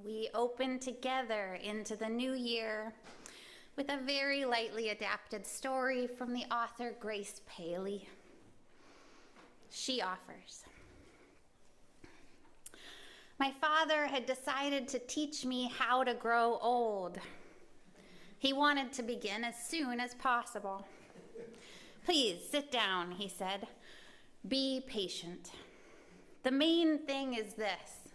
we open together into the new year with a very lightly adapted story from the author Grace Paley. She offers, "My father had decided to teach me how to grow old. He wanted to begin as soon as possible. 'Please sit down,' he said. 'Be patient. The main thing is this.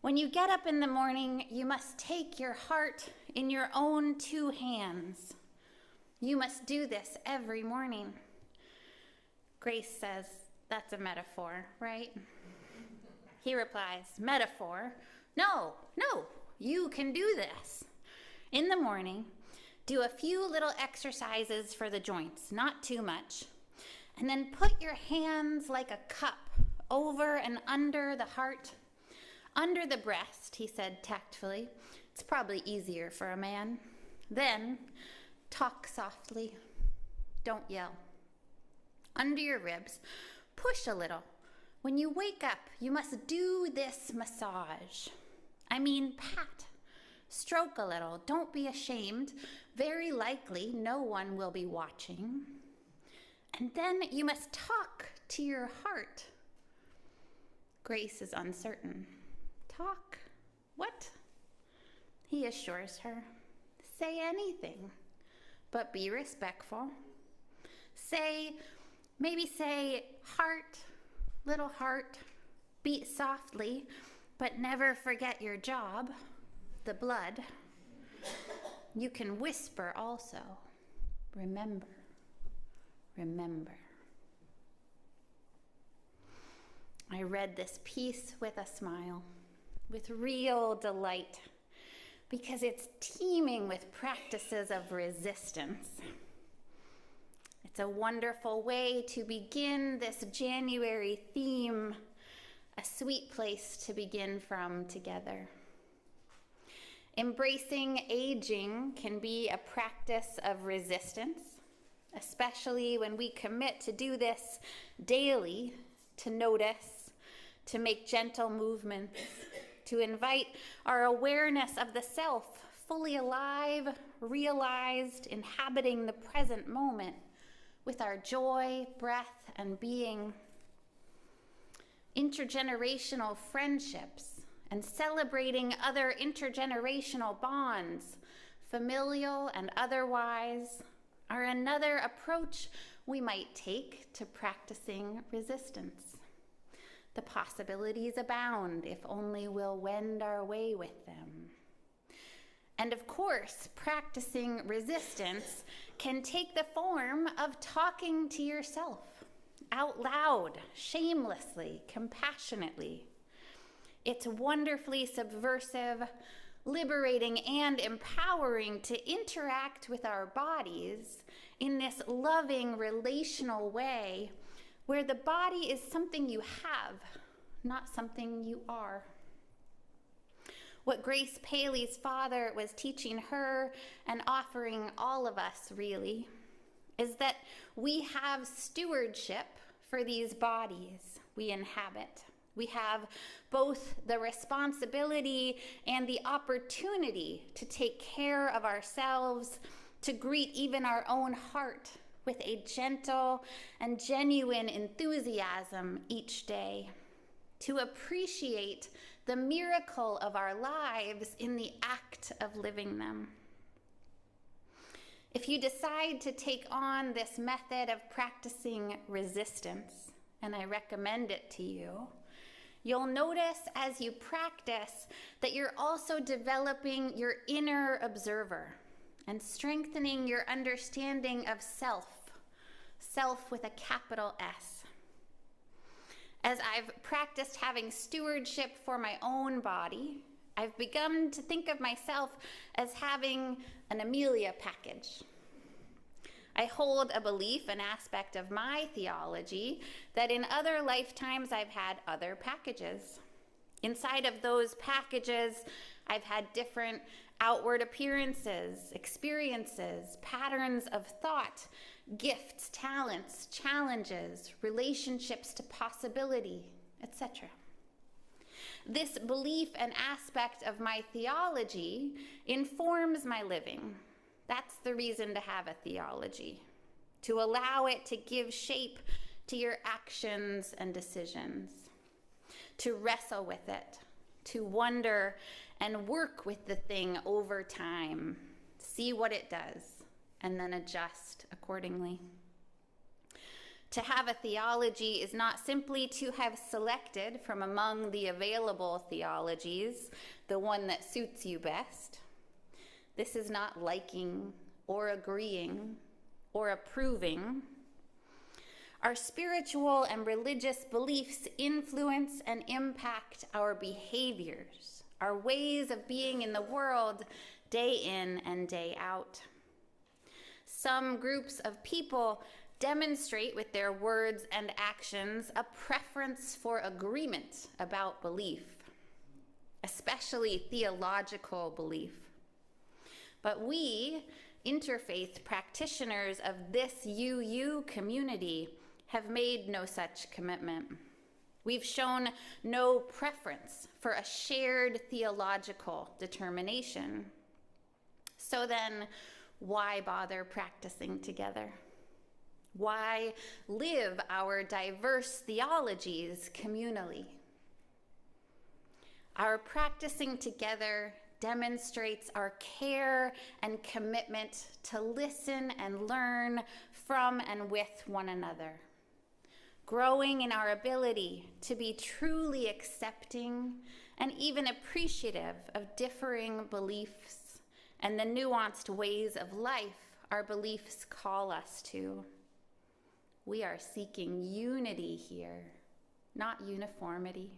When you get up in the morning, you must take your heart in your own two hands. You must do this every morning.'" Grace says, "That's a metaphor, right?" He replies, "Metaphor? No, you can do this. In the morning, do a few little exercises for the joints, not too much, and then put your hands like a cup over and under the heart, under the breast," he said tactfully. "It's probably easier for a man. Then talk softly. Don't yell. Under your ribs, push a little. When you wake up, you must do this massage. I mean, pat. Stroke a little. Don't be ashamed. Very likely no one will be watching. And then you must talk to your heart." Grace is uncertain. "Talk? What?" He assures her, "Say anything, but be respectful. Maybe say, 'Heart, little heart, beat softly, but never forget your job, the blood.' You can whisper also, 'Remember, remember.'" I read this piece with a smile, with real delight, because it's teeming with practices of resistance. It's a wonderful way to begin this January theme, a sweet place to begin from together. Embracing aging can be a practice of resistance, especially when we commit to do this daily, to notice, to make gentle movements, to invite our awareness of the self fully alive, realized, inhabiting the present moment with our joy, breath, and being. Intergenerational friendships and celebrating other intergenerational bonds, familial and otherwise, are another approach we might take to practicing resistance. The possibilities abound if only we'll wend our way with them. And of course, practicing resistance can take the form of talking to yourself out loud, shamelessly, compassionately. It's wonderfully subversive, liberating, and empowering to interact with our bodies in this loving, relational way where the body is something you have, not something you are. What Grace Paley's father was teaching her and offering all of us, really, is that we have stewardship for these bodies we inhabit. We have both the responsibility and the opportunity to take care of ourselves, to greet even our own heart with a gentle and genuine enthusiasm each day, to appreciate the miracle of our lives in the act of living them. If you decide to take on this method of practicing resistance, and I recommend it to you, you'll notice as you practice that you're also developing your inner observer and strengthening your understanding of self with a capital S. As I've practiced having stewardship for my own body, I've begun to think of myself as having an Amelia package. I hold a belief, an aspect of my theology, that in other lifetimes I've had other packages. Inside of those packages, I've had different outward appearances, experiences, patterns of thought, gifts, talents, challenges, relationships to possibility, etc. This belief and aspect of my theology informs my living. That's the reason to have a theology, to allow it to give shape to your actions and decisions, to wrestle with it, to wonder and work with the thing over time, see what it does, and then adjust accordingly. To have a theology is not simply to have selected from among the available theologies the one that suits you best. This is not liking or agreeing or approving. Our spiritual and religious beliefs influence and impact our behaviors, our ways of being in the world day in and day out. Some groups of people demonstrate with their words and actions a preference for agreement about belief, especially theological belief. But we, interfaith practitioners of this UU community, have made no such commitment. We've shown no preference for a shared theological determination. So then, why bother practicing together? Why live our diverse theologies communally? Our practicing together demonstrates our care and commitment to listen and learn from and with one another, growing in our ability to be truly accepting and even appreciative of differing beliefs and the nuanced ways of life our beliefs call us to. We are seeking unity here, not uniformity.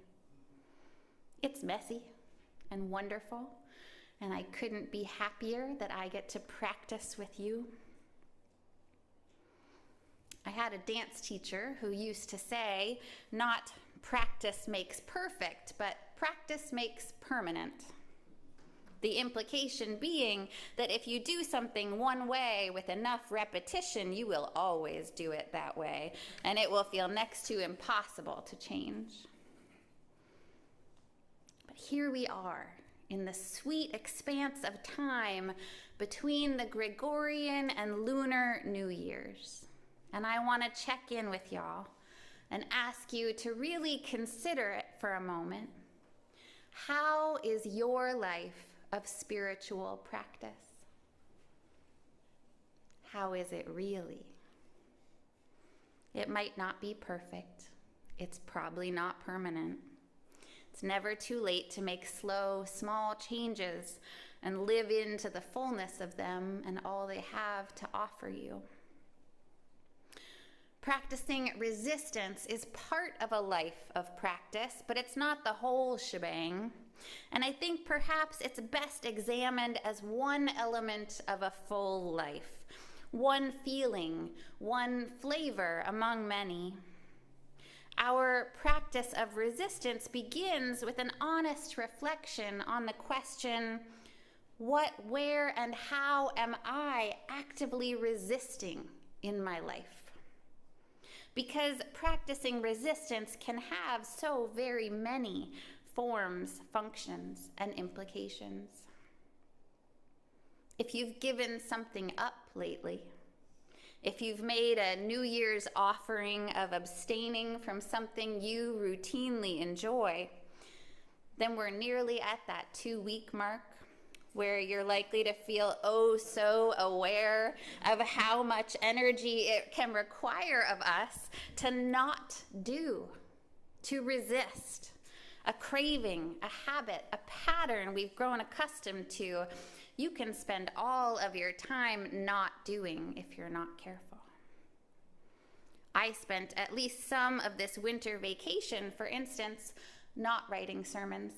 It's messy and wonderful, and I couldn't be happier that I get to practice with you. I had a dance teacher who used to say, not practice makes perfect, but practice makes permanent. The implication being that if you do something one way with enough repetition, you will always do it that way, and it will feel next to impossible to change. But here we are in the sweet expanse of time between the Gregorian and lunar New Year's. And I want to check in with y'all and ask you to really consider it for a moment. How is your life of spiritual practice? How is it really? It might not be perfect. It's probably not permanent. It's never too late to make slow, small changes and live into the fullness of them and all they have to offer you. Practicing resistance is part of a life of practice, but it's not the whole shebang. And I think perhaps it's best examined as one element of a full life, one feeling, one flavor among many. Our practice of resistance begins with an honest reflection on the question, what, where, and how am I actively resisting in my life? Because practicing resistance can have so very many forms, functions, and implications. If you've given something up lately, if you've made a New Year's offering of abstaining from something you routinely enjoy, then we're nearly at that 2-week mark where you're likely to feel oh so aware of how much energy it can require of us to not do, to resist. A craving, a habit, a pattern we've grown accustomed to, you can spend all of your time not doing if you're not careful. I spent at least some of this winter vacation, for instance, not writing sermons.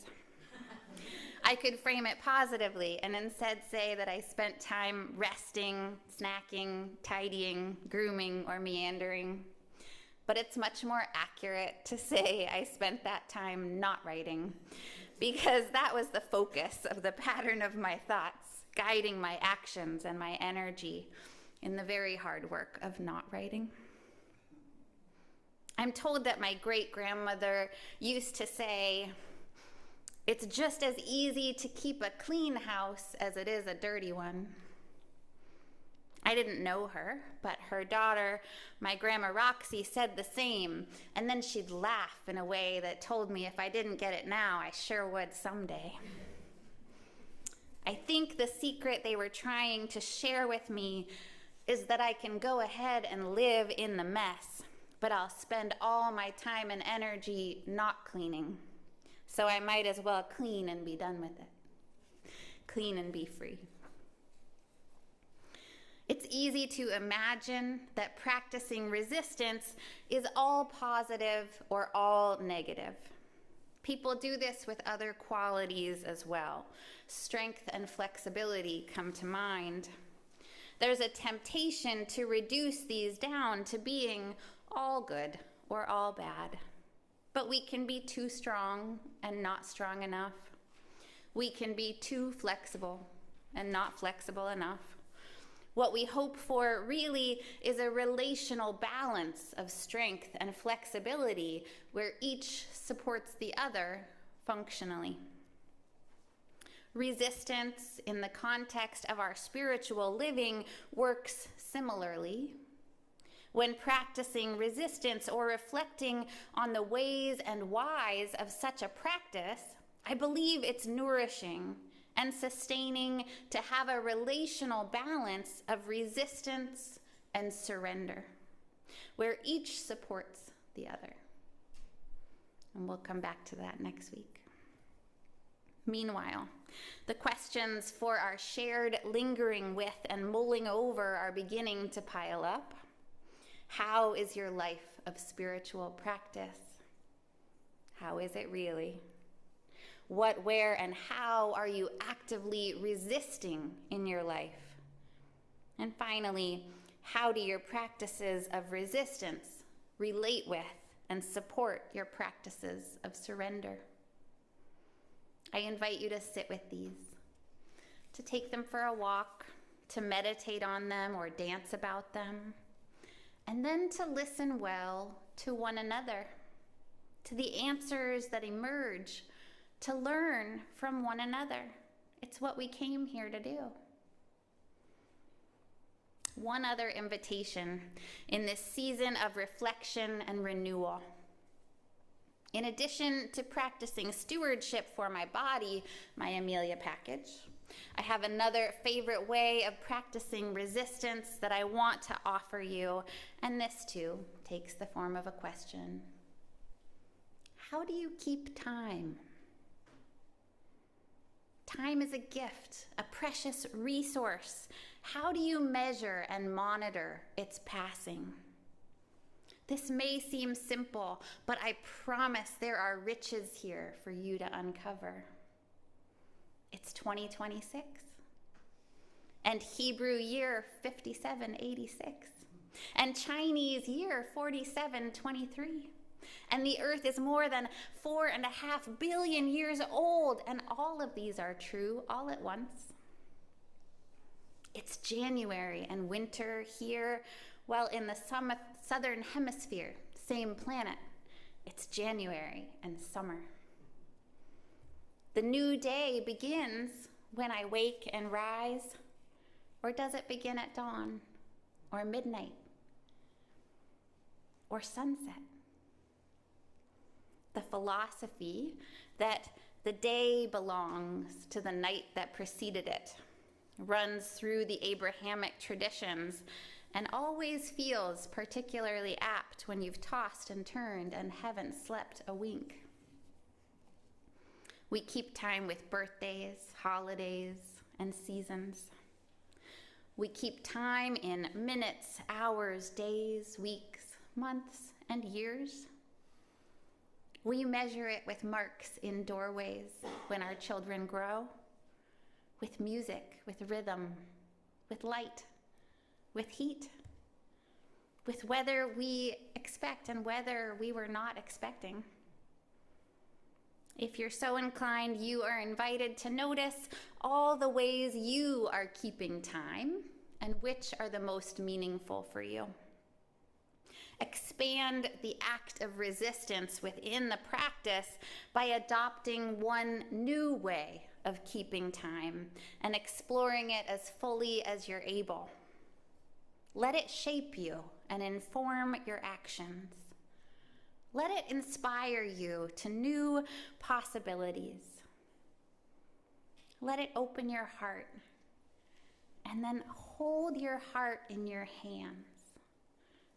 I could frame it positively and instead say that I spent time resting, snacking, tidying, grooming, or meandering. But it's much more accurate to say I spent that time not writing, because that was the focus of the pattern of my thoughts, guiding my actions and my energy in the very hard work of not writing. I'm told that my great-grandmother used to say, It's just as easy to keep a clean house as it is a dirty one. I didn't know her, but her daughter, my Grandma Roxy, said the same, and then she'd laugh in a way that told me if I didn't get it now, I sure would someday. I think the secret they were trying to share with me is that I can go ahead and live in the mess, but I'll spend all my time and energy not cleaning. So I might as well clean and be done with it. Clean and be free. It's easy to imagine that practicing resistance is all positive or all negative. People do this with other qualities as well. Strength and flexibility come to mind. There's a temptation to reduce these down to being all good or all bad. But we can be too strong and not strong enough. We can be too flexible and not flexible enough. What we hope for really is a relational balance of strength and flexibility where each supports the other functionally. Resistance in the context of our spiritual living works similarly. When practicing resistance or reflecting on the ways and whys of such a practice, I believe it's nourishing and sustaining to have a relational balance of resistance and surrender, where each supports the other. And we'll come back to that next week. Meanwhile, the questions for our shared lingering with and mulling over are beginning to pile up. How is your life of spiritual practice? How is it really? What, where, and how are you actively resisting in your life? And finally, how do your practices of resistance relate with and support your practices of surrender? I invite you to sit with these, to take them for a walk, to meditate on them or dance about them, and then to listen well to one another, to the answers that emerge, to learn from one another. It's what we came here to do. One other invitation in this season of reflection and renewal. In addition to practicing stewardship for my body, my Amelia package, I have another favorite way of practicing resistance that I want to offer you, and this too takes the form of a question. How do you keep time? Time is a gift, a precious resource. How do you measure and monitor its passing? This may seem simple, but I promise there are riches here for you to uncover. It's 2026, and Hebrew year 5786, and Chinese year 4723. And the earth is more than 4.5 billion years old, and all of these are true all at once. It's January and winter here, while in the southern hemisphere, same planet, it's January and summer. The new day begins when I wake and rise, or does it begin at dawn, or midnight, or sunset? The philosophy that the day belongs to the night that preceded it runs through the Abrahamic traditions and always feels particularly apt when you've tossed and turned and haven't slept a wink. We keep time with birthdays, holidays, and seasons. We keep time in minutes, hours, days, weeks, months, and years. We measure it with marks in doorways when our children grow, with music, with rhythm, with light, with heat, with whether we expect and whether we were not expecting. If you're so inclined, you are invited to notice all the ways you are keeping time and which are the most meaningful for you. Expand the act of resistance within the practice by adopting one new way of keeping time and exploring it as fully as you're able. Let it shape you and inform your actions. Let it inspire you to new possibilities. Let it open your heart, and then hold your heart in your hands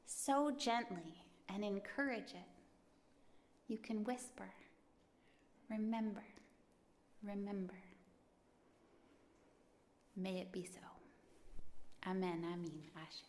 so gently and encourage it. You can whisper, remember, remember. May it be so. Amen, Amin, Ashe.